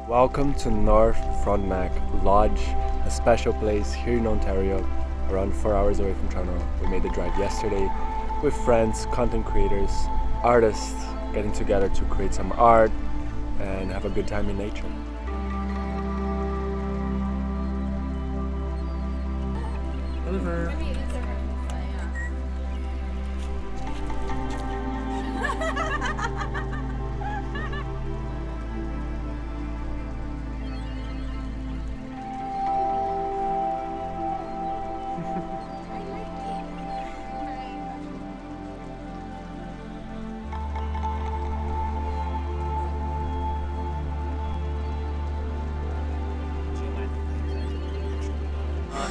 Welcome to North Frontenac Lodge, a special place here in Ontario, around 4 hours away from Toronto. We made the drive yesterday with friends, content creators, artists, getting together to create some art and have a good time in nature. Over.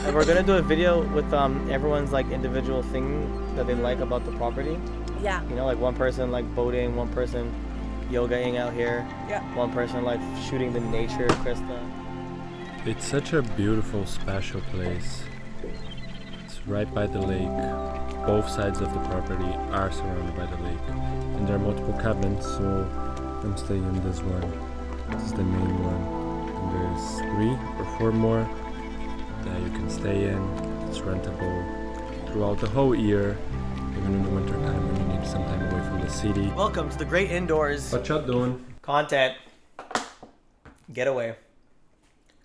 And we're gonna do a video with everyone's like individual thing that they like about the property. Yeah. You know, like one person like boating, one person yogaing out here. Yeah. One person like shooting the nature, Krista. It's such a beautiful, special place. It's right by the lake. Both sides of the property are surrounded by the lake. And there are multiple cabins, so I'm staying in this one. This is the main one. And there's 3 or 4 more that you can stay in. It's rentable throughout the whole year, even in the winter time when you need some time away from the city. Welcome to the great indoors. What you doing? Content Getaway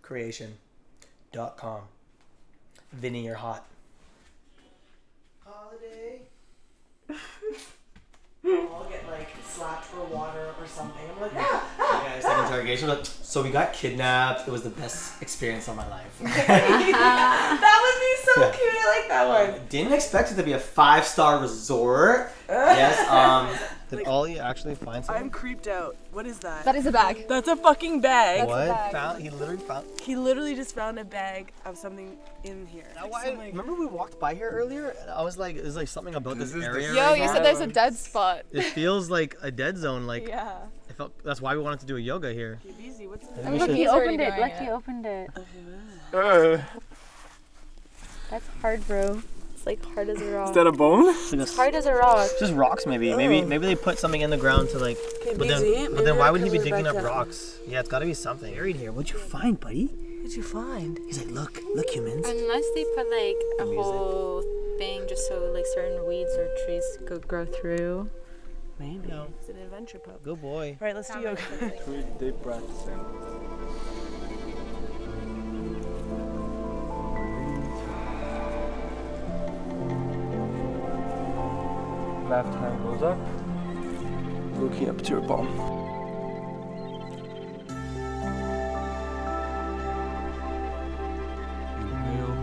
Creation.com. Vinny, you're hot. Holiday. I'll get like slapped for water or something. I'm like, guys, like interrogation. Like, so we got kidnapped. It was the best experience of my life. That would be so cute. I like that one. Didn't expect it to be a 5-star resort. Yes. Did Ollie actually find something? I'm creeped out. What is that? That is a bag. That's a fucking bag. What? He literally just found a bag of something in here. Remember we walked by here earlier? And I was like, there's like something about this area. Yo, you said there's a dead spot. It feels like a dead zone. Like, Yeah. I felt that's why we wanted to do a yoga here. Keep easy. What's I that? think we Look, should- he opened it. Look, he opened it. Is That's hard, bro. It's like hard as a rock. that a bone? It's hard as a rock. Just rocks, maybe. Maybe they put something in the ground to like. But then why would he be digging up rocks? Yeah, it's got to be something buried here. What'd you find, buddy? What did you find? He's like, look, humans. Unless they put like a whole thing just so like certain weeds or trees could grow through. Maybe. No. It's an adventure pub. Good boy. All right, let's do yoga. 3 deep breaths in. Left hand goes up, looking up to your palm. Inhale.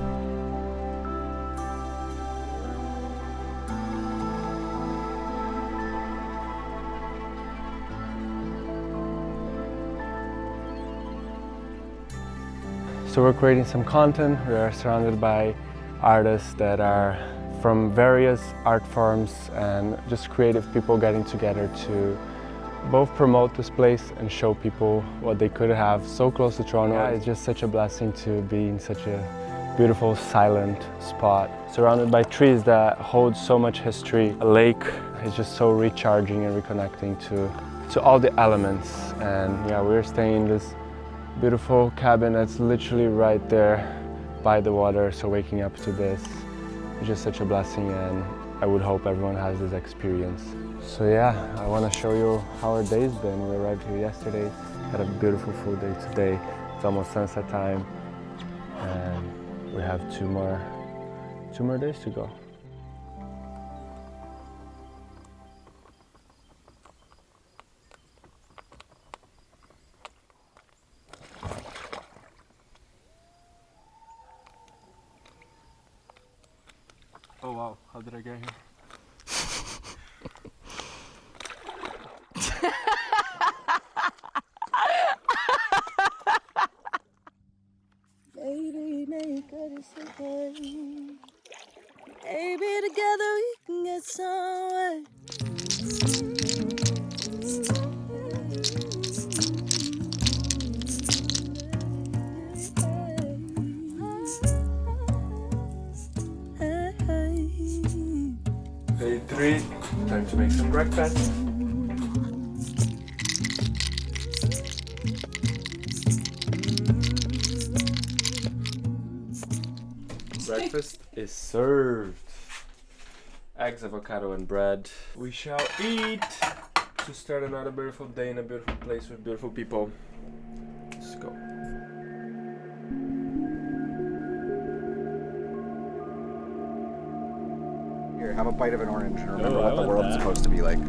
So we're creating some content. We are surrounded by artists that are from various art forms and just creative people getting together to both promote this place and show people what they could have so close to Toronto. Yeah, it's just such a blessing to be in such a beautiful, silent spot, surrounded by trees that hold so much history. A lake is just so recharging and reconnecting to all the elements. And yeah, we're staying in this beautiful cabin that's literally right there by the water, so waking up to this is just such a blessing, and I would hope everyone has this experience. So yeah, I want to show you how our day's been. We arrived here yesterday, had a beautiful full day today. It's almost sunset time, and we have 2 more days to go. Oh wow, how did I get here? Baby, make a decision. Baby, together we can get somewhere. Day 3, time to make some breakfast. breakfast is served. Eggs, avocado, and bread. We shall eat to start another beautiful day in a beautiful place with beautiful people. Let's go. Here, have a bite of an orange and remember Oh, what the world's supposed to be like.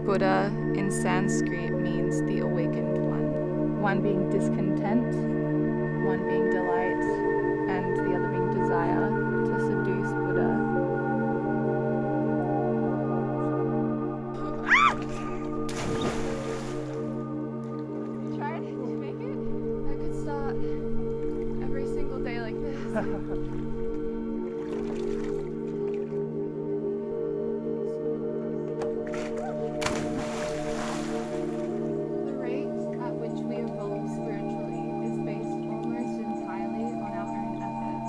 Buddha in Sanskrit means the awakened one. One being discontent, one being delight, and the other being desire. To seduce Buddha. You tried to make it? I could start every single day like this. The rate at which we evolve spiritually is based almost entirely on our own efforts.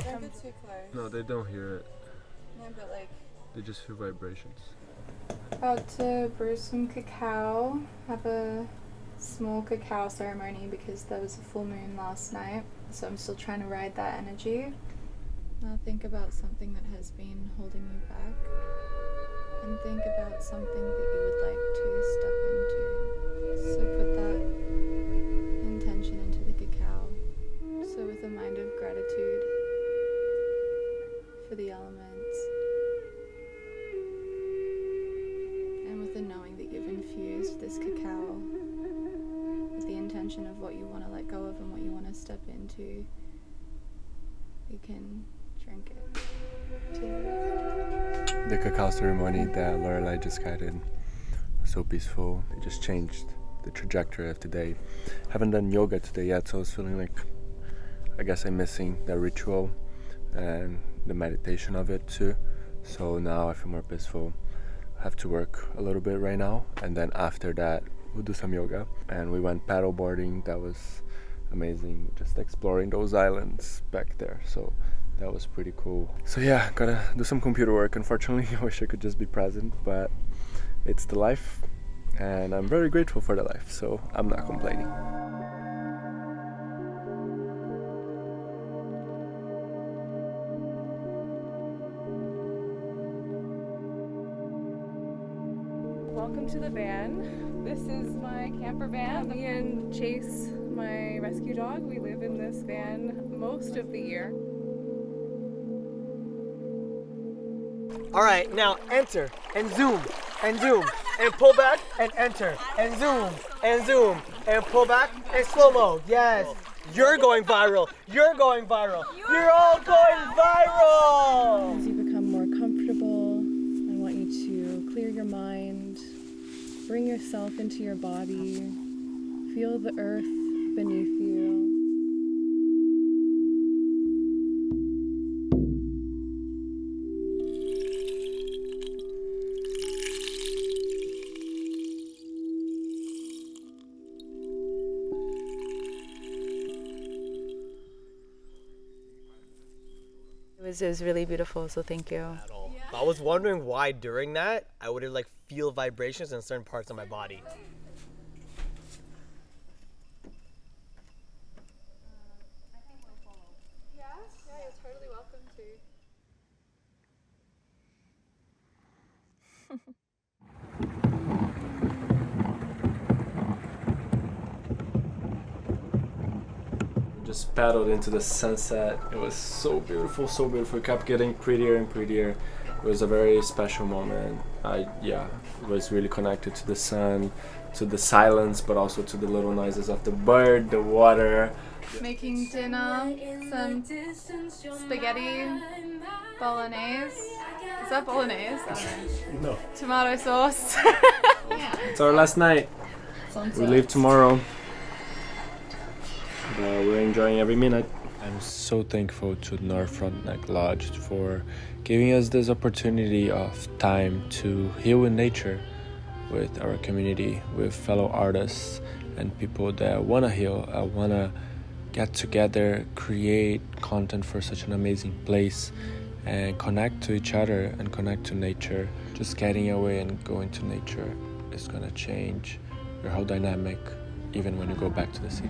Don't get too close. No, they don't hear it. No, but like. They just feel vibrations. About to brew some cacao, have a small cacao ceremony because there was a full moon last night, so I'm still trying to ride that energy. Now think about something that has been holding you back, and think about something that you would like to step into. So put that intention into the cacao. So with a mind of gratitude for the elements, and with the knowing that you've infused this cacao with the intention of what you want to let go of and what you want to step into, you can drink it. Cheers. The cacao ceremony that Lorelai just guided was so peaceful. It just changed the trajectory of today. Haven't done yoga today yet, so I was feeling like I guess I'm missing the ritual and the meditation of it too. So now I feel more peaceful. I have to work a little bit right now, and then after that we'll do some yoga. And we went paddle boarding. That was amazing, just exploring those islands back there. So that was pretty cool. So yeah, gotta do some computer work. Unfortunately, I wish I could just be present, but it's the life, and I'm very grateful for the life, so I'm not complaining. Welcome to the van. This is my camper van. Me and Chase, my rescue dog, we live in this van most of the year. All right, now enter and zoom and pull back and enter and zoom and pull back and slow mo. Yes. You're going viral. You're going viral. You're all going viral. As you become more comfortable, I want you to clear your mind, bring yourself into your body, feel the earth beneath you. It was really beautiful, so thank you. At all. I was wondering why during that I would like feel vibrations in certain parts of my body. Yeah, you're totally welcome to. Just paddled into the sunset. It was so beautiful, so beautiful. It kept getting prettier and prettier. It was a very special moment. I was really connected to the sun, to the silence, but also to the little noises of the bird, the water. Making dinner, some spaghetti bolognese. Is that bolognese? I don't know. No. Tomato sauce. It's our last night. We leave tomorrow. But we're enjoying every minute. I'm so thankful to North Frontenac Lodge for giving us this opportunity of time to heal in nature with our community, with fellow artists and people that want to heal, want to get together, create content for such an amazing place, and connect to each other and connect to nature. Just getting away and going to nature is going to change your whole dynamic, even when you go back to the city.